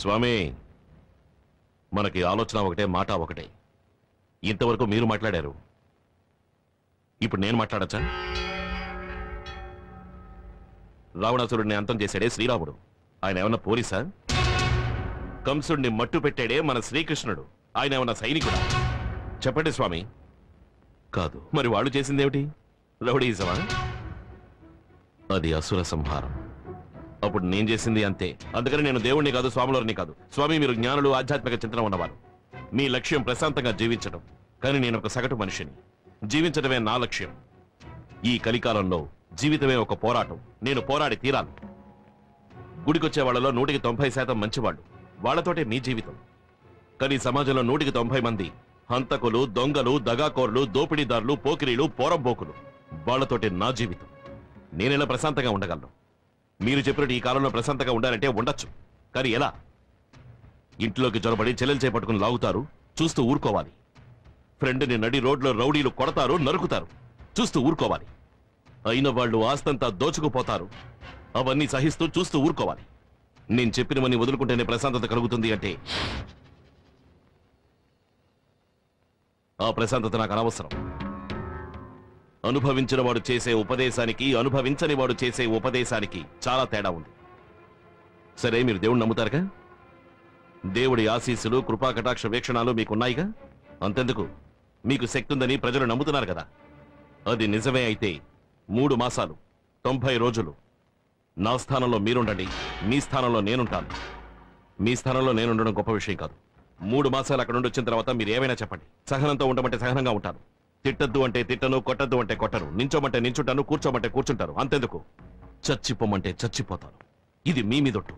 స్వామి, మనకి ఆలోచన ఒకటే, మాట ఒకటే. ఇంతవరకు మీరు మాట్లాడారు, ఇప్పుడు నేను మాట్లాడచ్చా? రావణాసురుడిని అంతం చేశాడే శ్రీరాముడు, ఆయన ఏమన్నా పోలీసా? కంసుడిని మట్టు పెట్టాడే మన శ్రీకృష్ణుడు, ఆయన ఏమన్నా సైనికుడా? చెప్పండి స్వామి. కాదు, మరి వాళ్ళు చేసిందేమిటి? రౌడీజమా? అది అసుర సంహారం. అప్పుడు నేను చేసింది అంతే. అందుకని నేను దేవుణ్ణి కాదు, స్వాములని కాదు. స్వామి, మీరు జ్ఞానులు, ఆధ్యాత్మిక చింతన ఉన్నవారు. మీ లక్ష్యం ప్రశాంతంగా జీవించడం. కానీ నేను ఒక సగటు మనిషిని, జీవించడమే నా లక్ష్యం. ఈ కలికాలంలో జీవితమే ఒక పోరాటం. నేను పోరాడి తీరాలి. గుడికొచ్చే వాళ్ళలో 190% మంచివాళ్ళు, వాళ్లతోటే మీ జీవితం. కానీ సమాజంలో 190 మంది హంతకులు, దొంగలు, దగాకోర్లు, దోపిడీదారులు, పోకిరీలు, పోరంబోకులు. వాళ్లతోటే నా జీవితం. నేనెలా ప్రశాంతంగా ఉండగలను? మీరు చెప్పినట్టు ఈ కాలంలో ప్రశాంతంగా ఉండాలంటే ఉండొచ్చు, కానీ ఎలా? ఇంట్లోకి జొరబడి చెల్లెలు చేపట్టుకుని లాగుతారు, చూస్తూ ఊరుకోవాలి. ఫ్రెండ్ని నడి రోడ్లో రౌడీలు కొడతారు, నరుకుతారు, చూస్తూ ఊరుకోవాలి. అయిన వాళ్ళు ఆస్తంతా దోచుకుపోతారు, అవన్నీ సహిస్తూ చూస్తూ ఊరుకోవాలి. నేను చెప్పినవన్నీ వదులుకుంటేనే ప్రశాంతత కలుగుతుంది అంటే ఆ ప్రశాంతత నాకు అనవసరం. అనుభవించిన వాడు చేసే ఉపదేశానికి, అనుభవించని వాడు చేసే ఉపదేశానికి చాలా తేడా ఉంది. సరే, మీరు దేవుణ్ణి నమ్ముతారుగా? దేవుడి ఆశీస్సులు, కృపా కటాక్ష వీక్షణాలు మీకున్నాయిగా? అంతెందుకు, మీకు శక్తి ఉందని ప్రజలు నమ్ముతున్నారు కదా. అది నిజమే అయితే 3 మాసాలు 90 రోజులు నా స్థానంలో మీరుండండి, మీ స్థానంలో నేనుంటాను. మీ స్థానంలో నేనుండడం గొప్ప విషయం కాదు. 3 మాసాలు అక్కడ నుండి వచ్చిన తర్వాత మీరు ఏమైనా చెప్పండి. సహనంతో ఉండమంటే సహనంగా ఉంటాను, తిట్టద్దు అంటే తిట్టను, కొట్టద్దు అంటే కొట్టను, నించోమంటే నించుంటాను, కూర్చోమంటే కూర్చుంటాను. అంతెందుకు, చచ్చిపోమంటే చచ్చిపోతాను. ఇది మీ మీదొట్టు.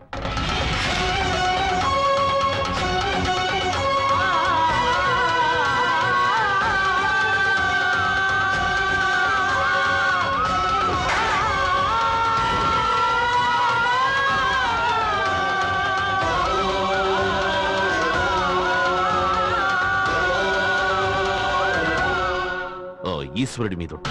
ఈశ్వరుడి మీదొట్టు.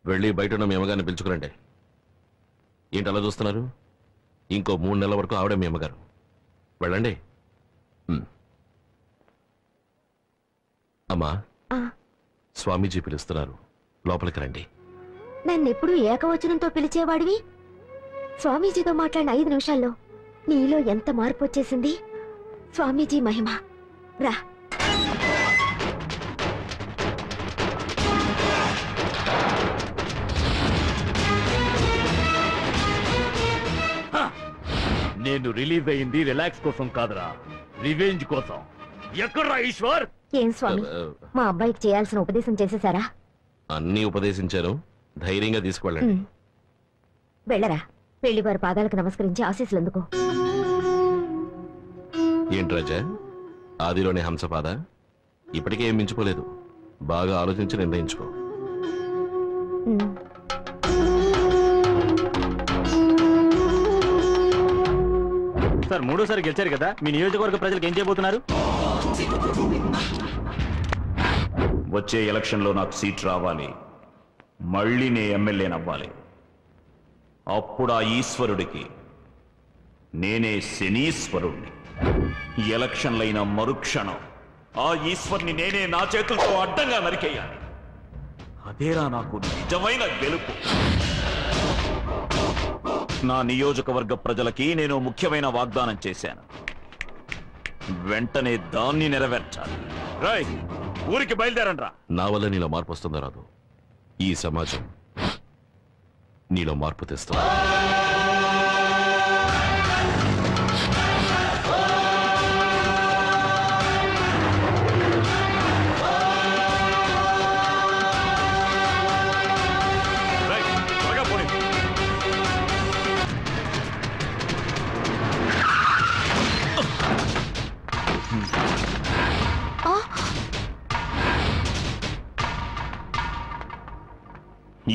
వెళ్ళి బయట ఉన్న మీ అమ్మగారిని పిలుచుకురండి. ఏంటి అలా చూస్తున్నారు? ఇంకో 3 నెలల వరకు ఆవిడే మీ అమ్మగారు. వెళ్ళండి. అమ్మా, స్వామీజీ పిలుస్తున్నారు, లోపలికి రండి. నన్నెప్పుడు ఏకవచనంతో పిలిచేవాడివి, స్వామీజీతో మాట్లాడిన 5 నిమిషాల్లో నీలో ఎంత మార్పు వచ్చేసింది. స్వామీజీ మహిమ. రా. నేను రిలీజ్ అయింది రిలాక్స్ కోసం కాదురా, రివెంజ్ కోసం. ఎక్కడ్రా ఈశ్వర్? ఏం స్వామి, మా అబ్బాయికి చేయాల్సిన ఉపదేశం చేసేసారా? అన్ని ఉపదేశించాను, ధైర్యంగా తీసుకువెళ్ళండి. వెళ్ళరా, పెళ్లి వారి పాదాలకు నమస్కరించి ఆశీస్సులు అందుకో. ఏంటి రాజా, ఆదిలోనే హంసపాద? ఇప్పటికే ఏం మించిపోలేదు, బాగా ఆలోచించి నిర్ణయించుకో. సార్, 3ఓసారి గెలిచారు కదా, మీ నియోజకవర్గ ప్రజలకు ఏం చేయబోతున్నారు? వచ్చే ఎలక్షన్లో నాకు సీట్ రావాలి, మళ్ళీ నే ఎమ్మెల్యేనవ్వాలి. అప్పుడు ఆ ఈశ్వరుడికి నేనే శనీశ్వరుణ్ణి. ఎలక్షన్లైన మరుక్షణం ఆ ఈశ్వర్ని నేనే నా చేతులతో అడ్డంగా నరికేయాలి. అదేరా నాకు నిజమైన గెలుపు. నా నియోజకవర్గ ప్రజలకి నేను ముఖ్యమైన వాగ్దానం చేశాను, వెంటనే దాన్ని నెరవేర్చాలి. రాయ్, ఊరికి బయలుదేరండ్రా. నా వల్ల నీలో మార్పు వస్తుందో రాదు, ఈ సమాజం నీలో మార్పు తెస్తుంది.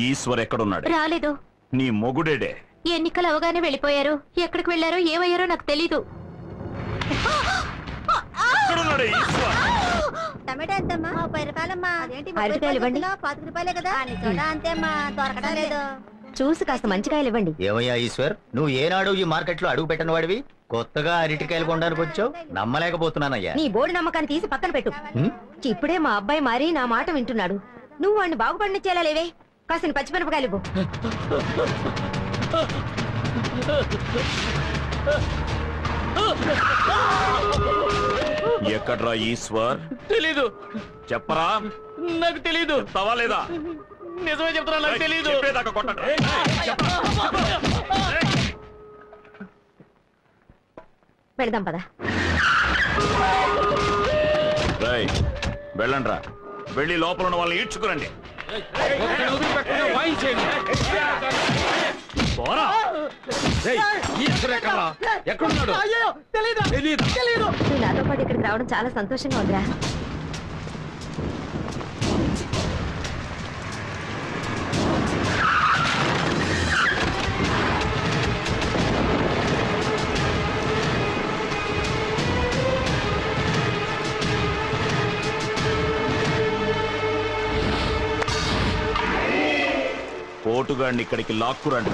ఈశ్వర్ ఎక్కడున్నాడు? రాలేదు. నీ మొగుడేడే? ఎన్నికలు అవగానే వెళ్ళిపోయారు. ఎక్కడికి వెళ్ళారో ఏమయ్యారో నాకు తెలీదు. ఎక్కడున్నాడు ఈశ్వర్? టమాటా ఎంతమ్మా? 30 రూపాయలమ్మా. అరటికాయలు ఇవ్వండి. 25 రూపాయలే కదా. అంతేమ్మా, దొరకడం లేదు. చూసి కాస్త మంచి కాయలు ఇవ్వండి. ఏమయ్యా ఈశ్వర్, నువ్వు ఏనాడు ఈ మార్కెట్ లో అడుగు పెట్టని వాడివి కొత్తగా అరటికాయలు కొనడానికి వచ్చావు? నమ్మలేకపోతున్నానయ్యా. నీ బోర్డు నమ్మకాన్ని తీసి పక్కన పెట్టు. ఇప్పుడే మా అబ్బాయి మారి నా మాట వింటున్నాడు. నువ్వు వాడిని బాగుపడినిచ్చేలా లేవే. కాసిన పచ్చిమిరపకాయలు ఇవ్వు. ఎక్కడ్రా ఈశ్వర్? తెలీదు. చెప్పరా? నాకు తెలీదు. తవా లేదా? నిజమే చెప్తున్నా, నాకు తెలీదు. చెప్పేదాకా కొట్టండి. పెడదాం పదా. వెళ్ళండ్రా, వెళ్ళి లోపల ఉన్న వాళ్ళని ఈడ్చుకురండి. ఎక్కడున్నాడు? నువ్వు నాతో పాటు ఇక్కడికి రావడం చాలా సంతోషంగా ఉందిరా. పోటుగాడిని ఇక్కడికి లాక్కురండి.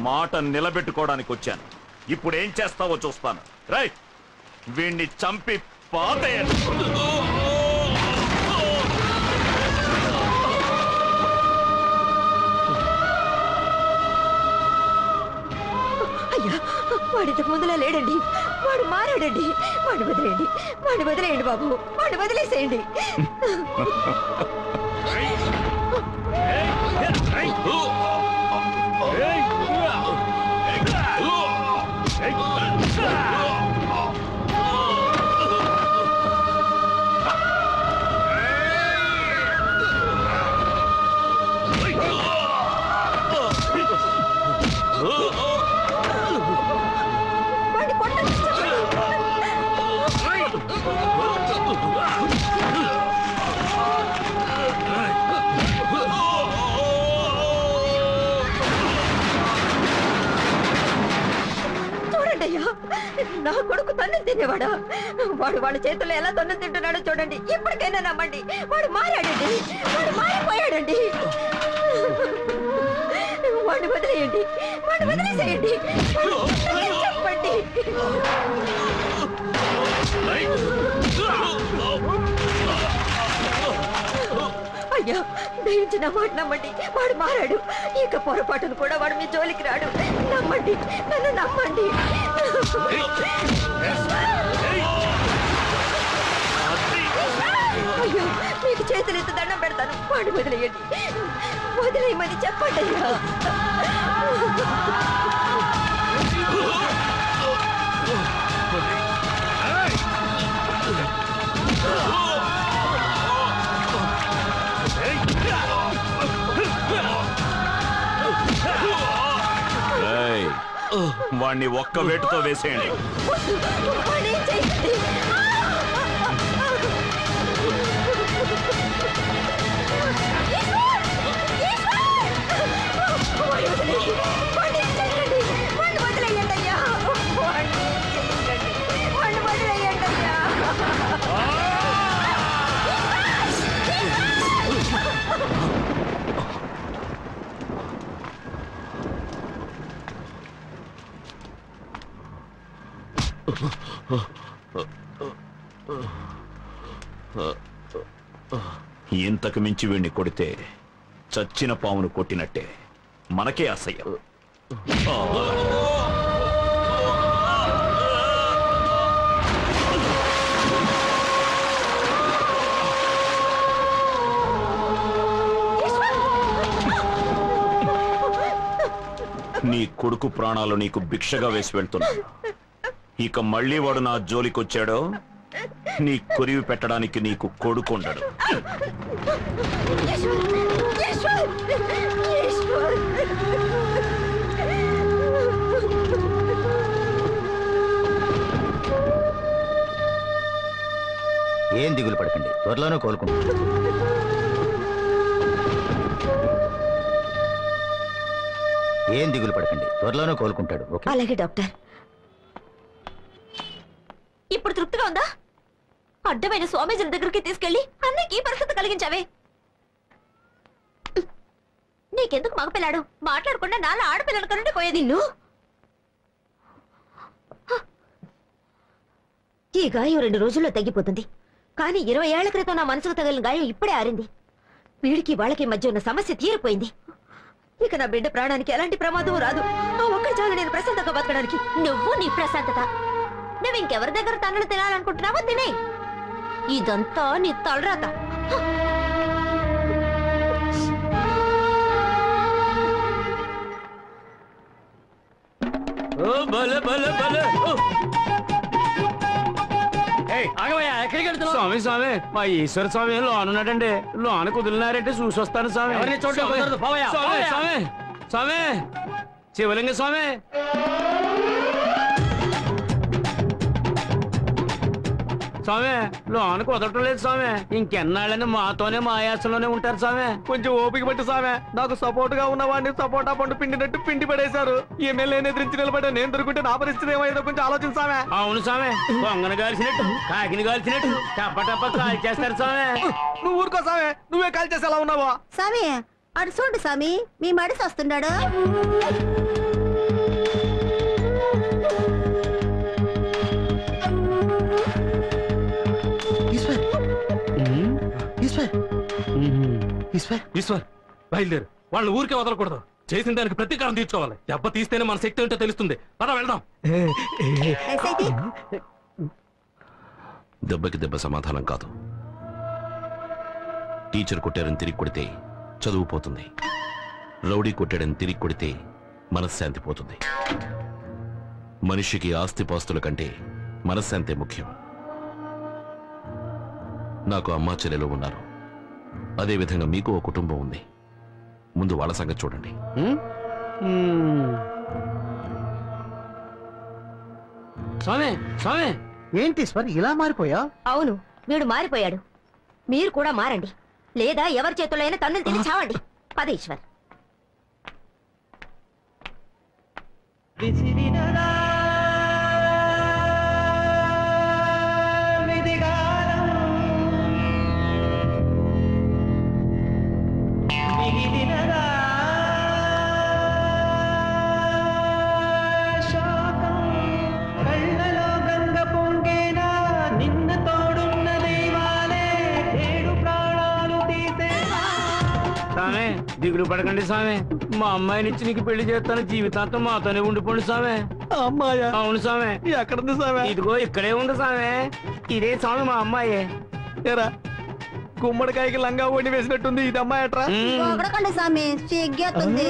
మాట నిలబెట్టుకోవడానికి వచ్చాను. ఇప్పుడు ఏం చేస్తావో చూస్తాను. రైట్, వీణ్ణి చంపి పాతేయండి. అయ్యా, వాడు ఇంతకు ముందులా లేడండి. వాడు మారాడండి. వాడిని వదిలేయండి, వాడిని వదిలేయండి బాబు, వాడిని వదిలేసేయండి. నా కొడుకు తన్ను తినేవాడా? వాడు వాళ్ళ చేతుల్లో ఎలా తన్ను తింటున్నాడో చూడండి. ఇప్పటికైనా నమ్మండి, వాడు మారాడండి, వాడు మారిపోయాడండి. వాడిని వదిలేయండి, వాడిని వదిలేసేయండి, చెప్పండి. అయ్యా, దయించి నా మాట నమ్మండి, వాడు మారాడు. ఇక పొరపాటును కూడా వాడు మీ జోలికి రాడు. నమ్మండి, నన్ను నమ్మండి. అయ్యో, మీకు చేతులు ఎత్తు దండం పెడతాను. వాడు వదిలేయండి, వదిలేయమని చెప్పండి అయ్యా. వాణ్ణి ఒక్క వేటుతో వేసేయండి. ఇంతకు మించి వీణ్ణి కొడితే చచ్చిన పామును కొట్టినట్టే. మనకే అసహ్యం. నీ కొడుకు ప్రాణాలు నీకు భిక్షగా వేసి వెళ్తున్నాను. ఇక మళ్ళీ వాడు నా జోలికొచ్చాడో నీ కొరివి పెట్టడానికి నీకు కొడుకుండడు. ఏం దిగులు పడకండి, త్వరలోనే కోలుకుంటాడు. ఏం దిగులు పడకండి, త్వరలోనే కోలుకుంటాడు. ఓకే? అలాగే డాక్టర్. ఇప్పుడు తృప్తిగా ఉందా? అడ్డమైన స్వామీజీల దగ్గరికి తీసుకెళ్లి అన్నకి ఈ పరిస్థితి కలిగించావే. నీకెందుకు మగపిల్లాడు? మాట్లాడకుండా నాలో ఆడపిల్లల కనుండి పోయేది. నిన్ను ఈ గాయం 2 రోజుల్లో తగ్గిపోతుంది. కానీ 20 ఏళ్ల క్రితం నా మనసుకు తగిలిన గాయం ఇప్పుడే ఆరింది. వీడికి వాళ్ళకి మధ్య ఉన్న సమస్య తీరిపోయింది. ఇక నా బిడ్డ ప్రాణానికి ఎలాంటి ప్రమాదం రాదు. ఆ ఒక్కటి చాలు నేను ప్రశాంతంగా బతకడానికి. నువ్వు నీ ప్రశాంతత, నువ్వు ఇంకెవరి దగ్గర తనను తినాలనుకుంటున్నావో తినే. ఇదంతా నీ తలరాత. స్వామి స్వామి మా ఈశ్వర స్వామి లోన్ ఉన్నాడండి. లోన కుదిలినారంటే చూసి వస్తాను స్వామి. స్వామి స్వామి స్వామి శివలింగ స్వామి. స్వామి లోన కుదరటం లేదు స్వామి. ఇంకెన్నాళ్ళని మాతోనే మా ఆయాసంలోనే ఉంటారు స్వామి. కొంచెం ఓపిక పట్టి స్వామి. నాకు సపోర్ట్ గా ఉన్న వాడిని సపోటా పండు పిండినట్టు పిండి పడేశారు. ఎమ్మెల్యేని ఎదిరించి నిలబడ్డా నేను దొరుకుంటే నా పరిస్థితి ఏమైందో కొంచెం ఆలోచించామే. అవును స్వామి, పొంగను కాల్చినట్టు కాకిని కాల్చినట్టు టప్ప టప్ప కాల్ చేస్తారు స్వామి. నువ్వు ఊరుకో స్వామి, నువ్వే కాల్ చేసి ఎలా ఉన్నావో. స్వామి అటు చూడు స్వామి, మీ మడిసి వస్తున్నాడు. ఈశ్వర్ బయలుదేరు. వాళ్ళని ఊరికే వదలకూడదు. చేసిన దానికి ప్రతీకారం తీర్చుకోవాలి. దెబ్బ తీస్తేనే మన శక్తి ఏంటో తెలుస్తుంది. పద వెళ్దాం. దెబ్బకి దెబ్బ సమాధానం కాదు. టీచర్ కొట్టారని తిరిగి కొడితే చదువు పోతుంది. రౌడీ కొట్టాడని తిరిగి కొడితే మనశ్శాంతి పోతుంది. మనిషికి ఆస్తిపాస్తుల కంటే మనశ్శాంతే ముఖ్యం. నాకు అమ్మా చెల్లెలు ఉన్నారు. అదేవిధంగా మీకు ఓ కుటుంబం ఉంది. ముందు వాళ్ళ సంగతి చూడండి. స్వామి స్వామి ఏంటి ఈశ్వర్ ఇలా మారిపోయా? అవును, వీడు మారిపోయాడు. మీరు కూడా మారండి, లేదా ఎవరి చేతుల్లో అయినా తన్నులు తిని చావండి. పద ఈశ్వర్. స్వామి దిగులు పడకండి స్వామి. మా అమ్మాయినిచ్చి నీకు పెళ్లి చేస్తాను. జీవితాంతం మాతోనే ఉండిపోండి స్వామి. అమ్మాయి? అవును స్వామి. ఎక్కడుంది స్వామి? ఇదిగో ఇక్కడే ఉంది స్వామి. ఇదే స్వామి మా అమ్మాయి. ఏరా గుమ్మడికాయకి లంగా ఓడి వేసినట్టుంది. ఇది అమ్మాయి అట్రా. స్వామి సిగ్గేస్తుంది.